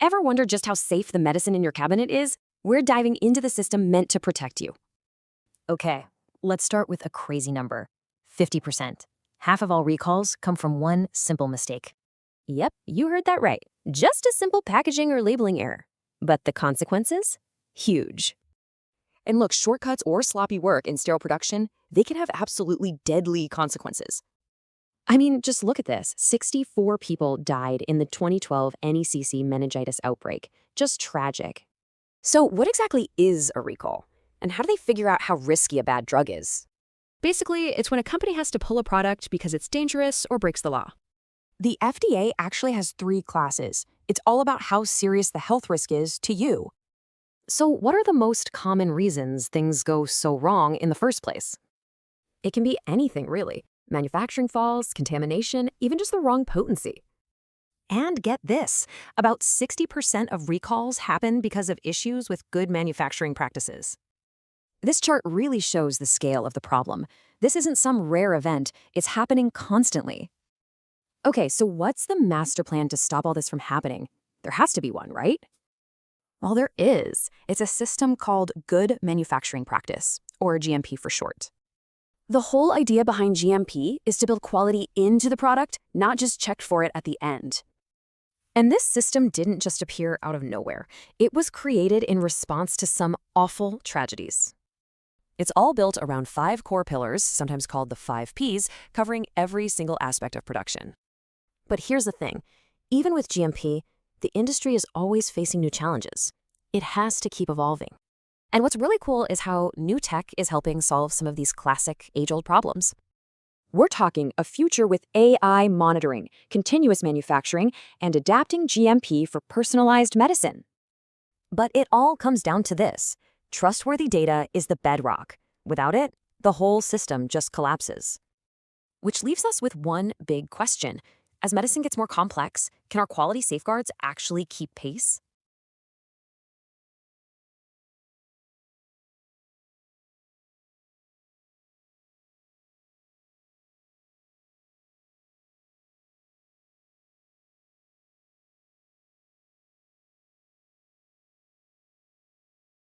Ever wonder just how safe the medicine in your cabinet is? We're diving into the system meant to protect you. Okay, let's start with a crazy number. 50%. Half of all recalls come from one simple mistake. Yep, you heard that right. Just a simple packaging or labeling error. But the consequences? Huge. And look, shortcuts or sloppy work in sterile production, they can have absolutely deadly consequences. I mean, just look at this. 64 people died in the 2012 NECC meningitis outbreak. Just tragic. So what exactly is a recall? And how do they figure out how risky a bad drug is? Basically, it's when a company has to pull a product because it's dangerous or breaks the law. The FDA actually has 3 classes. It's all about how serious the health risk is to you. So what are the most common reasons things go so wrong in the first place? It can be anything, really. Manufacturing faults, contamination, even just the wrong potency. And get this, about 60% of recalls happen because of issues with good manufacturing practices. This chart really shows the scale of the problem. This isn't some rare event, it's happening constantly. Okay, so what's the master plan to stop all this from happening? There has to be one, right? Well, there is. It's a system called Good Manufacturing Practice, or GMP for short. The whole idea behind GMP is to build quality into the product, not just check for it at the end. And this system didn't just appear out of nowhere. It was created in response to some awful tragedies. It's all built around 5 core pillars, sometimes called the 5 Ps, covering every single aspect of production. But here's the thing. Even with GMP, the industry is always facing new challenges. It has to keep evolving. And what's really cool is how new tech is helping solve some of these classic age-old problems. We're talking a future with AI monitoring, continuous manufacturing, and adapting GMP for personalized medicine. But it all comes down to this. Trustworthy data is the bedrock. Without it, the whole system just collapses. Which leaves us with one big question. As medicine gets more complex, can our quality safeguards actually keep pace?